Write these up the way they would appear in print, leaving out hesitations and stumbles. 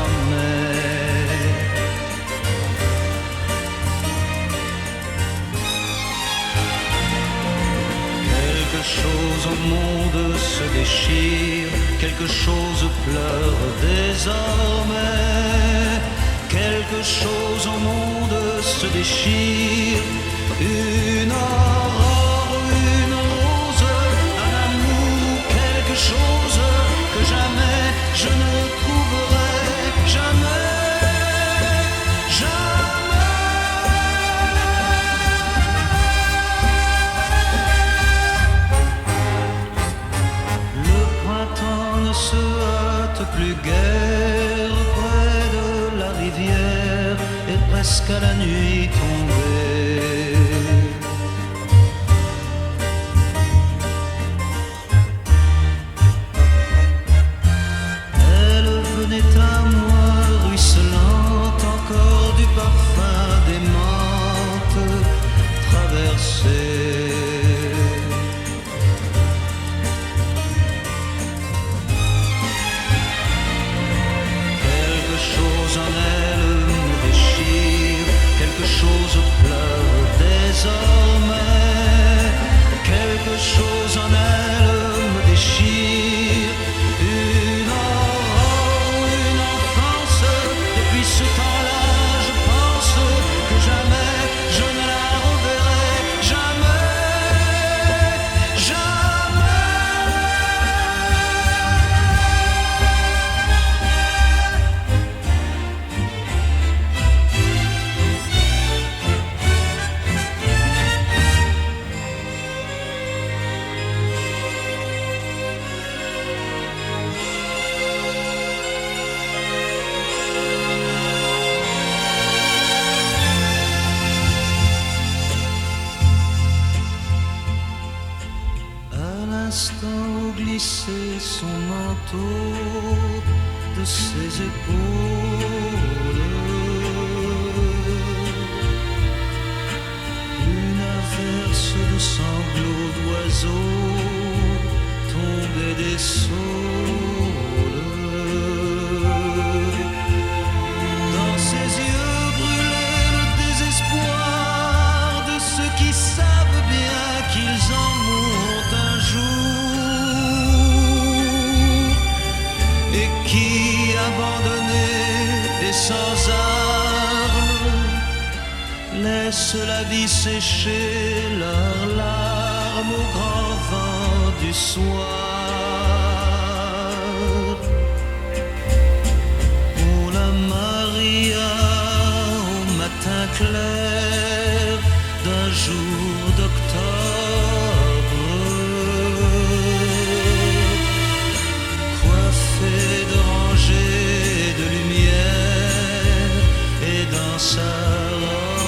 jamais. Quelque chose au monde se déchire, quelque chose pleure désormais. Quelque chose au monde se déchire, une aurore, une rose, un amour, quelque chose que jamais je ne retrouverai, jamais, jamais. Le printemps ne se hâte plus guère près de la rivière et presque à la nuit tombée. Elle venait à moi ruisselante, encore du parfum des menthes traversées. Quelque chose en elle me déchire, quelque chose pleure désormais. Quelque chose en elle me déchire, une aurore, une enfance. Depuis ce temps-là, je pense que jamais je ne la reverrai, jamais, jamais. À l'instant où glissait son manteau de ses épaules, une averse de sanglots d'oiseaux tombait des saules. Dans ses yeux brûlait le désespoir de ceux qui savent bien qu'ils en mourront un jour et qui, abandonnés et sans armes, laissent la vie sécher leurs larmes au grand vent du soir. On la maria au matin clair d'un jour d'octobre, coiffée de rangées de lumière et dans sa robe.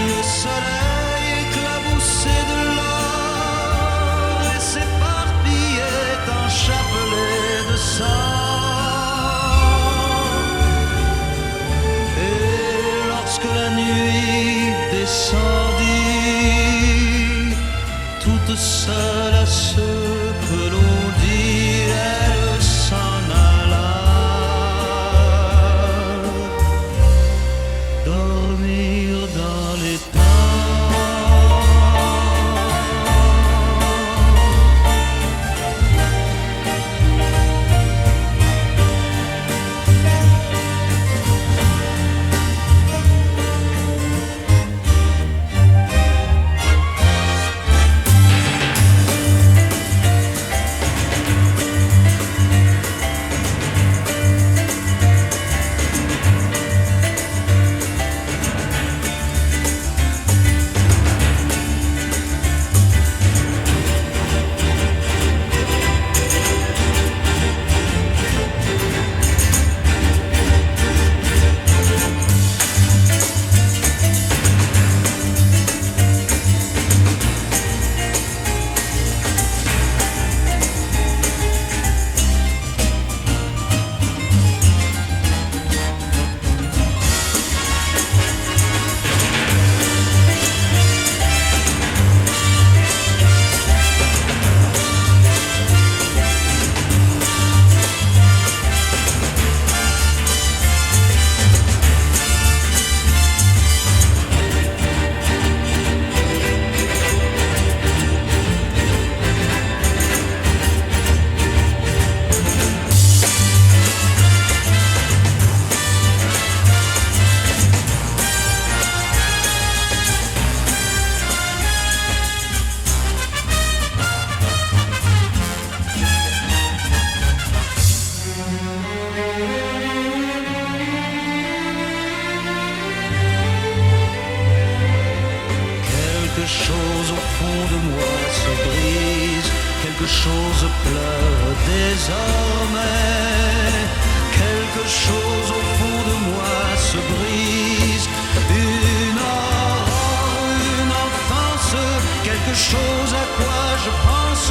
Le soleil éclaboussait de l'or et s'éparpillait en chapelets de sang. Et lorsque la nuit chose pleure désormais, quelque chose au fond de moi se brise, une aurore, une enfance, quelque chose à quoi je pense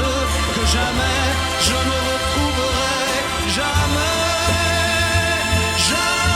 que jamais je ne retrouverai, jamais, jamais.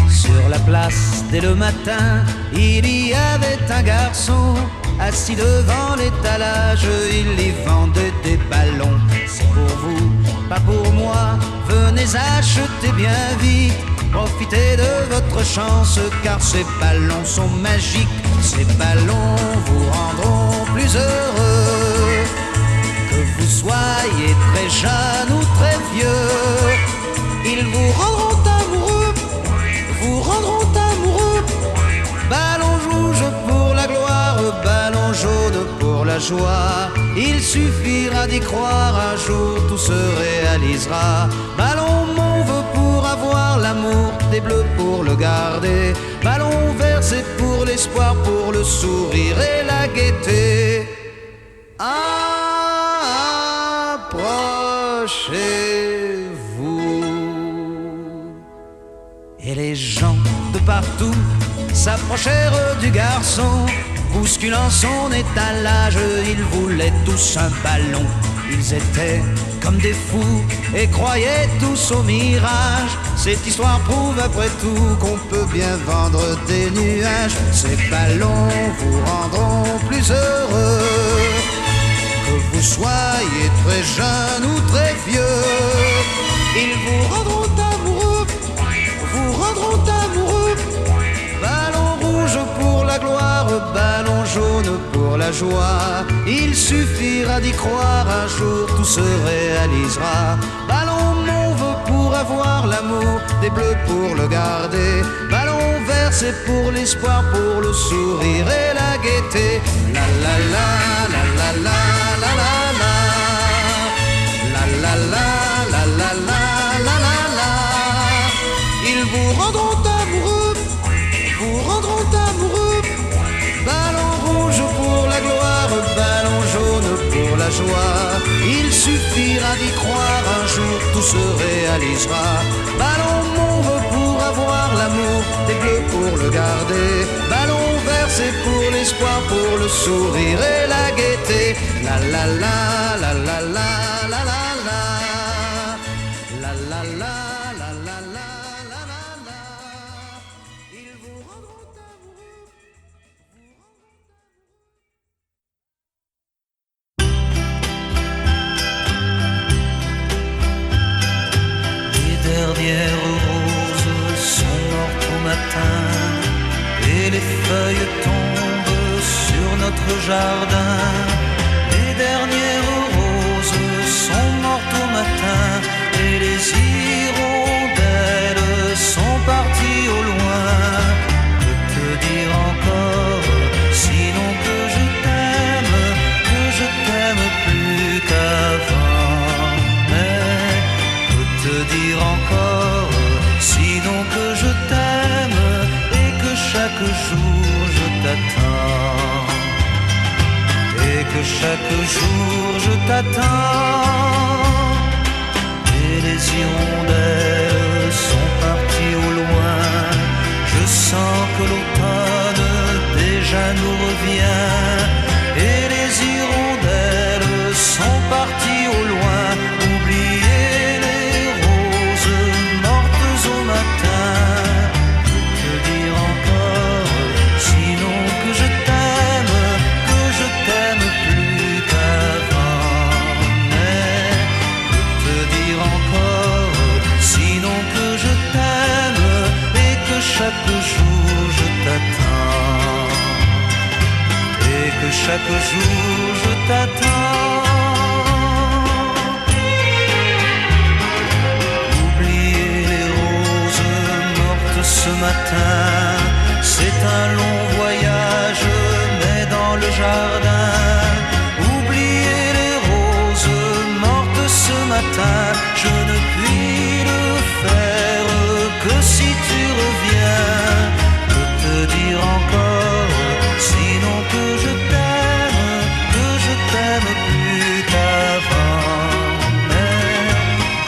Sur la place, dès le matin, il y avait un garçon assis devant l'étalage, il y vendait des ballons. C'est pour vous, pas pour moi, venez acheter bien vite. Profitez de votre chance car ces ballons sont magiques. Ces ballons vous rendront plus heureux. Que vous soyez très jeune ou très vieux, ils vous rendront amoureux, vous rendront amoureux. Ballon rouge pour la gloire, ballon jaune pour la joie. Il suffira d'y croire, un jour tout se réalisera. Ballon mauve pour avoir l'amour, des bleus pour le garder. Ballon vert c'est pour l'espoir, pour le sourire et la gaieté. Approchez-vous. Et les gens de partout s'approchèrent du garçon, bousculant son étalage, ils voulaient tous un ballon. Ils étaient comme des fous et croyaient tous au mirage. Cette histoire prouve après tout qu'on peut bien vendre des nuages. Ces ballons vous rendront plus heureux. Que vous soyez très jeune ou très vieux, ils vous rendront amoureux, vous rendront amoureux. Ballon rouge pour la gloire, ballon jaune pour la joie. Il suffira d'y croire, un jour tout se réalisera. Ballon mauve pour avoir l'amour, des bleus pour le garder. Ballon vert c'est pour l'espoir, pour le sourire et la gaieté. La la la la la la la la la la la la la la la la la. Ils vous rendront amoureux, vous rendront amoureux. Ballon rouge pour la gloire, ballon jaune pour la joie. Il suffira d'y croire, un jour tout se réalisera. Ballon mauve pour avoir l'amour, des bleus pour le garder. Ballon vert c'est pour l'espoir, pour le sourire et la gaieté. La la la la la la la la la la la la la la la la la. Ils vous rendront amoureux. Les dernières roses sont mortes au matin et les feuilles tombent sur notre jardin. Les dernières roses sont mortes au matin et les hirondelles sont parties au loin. Que te dire encore, sinon que je t'aime plus qu'avant. Mais que te dire encore, sinon que je t'aime et que chaque jour je t'attends. Et que chaque jour je t'attends. Et les hirondelles sont parties au loin. Je sens que l'automne déjà nous revient. Et les hirondelles sont parties au loin. Oubliez les roses mortes au matin. Que te dire encore, sinon que je t'aime plus qu'avant. Mais que te dire encore, sinon que je t'aime et que chaque jour je t'attends. chaque jour je t'attends. Oublier les roses mortes ce matin, c'est un long voyage, mais dans le jardin. Oublier les roses mortes ce matin, je ne puis le faire que si tu reviens. Que te dire encore, sinon que je t'aime plus qu'avant. Mais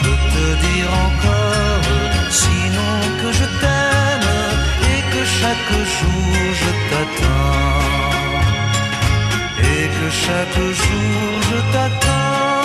que te dire encore, sinon que je t'aime et que chaque jour je t'attends. Et que chaque jour je t'attends.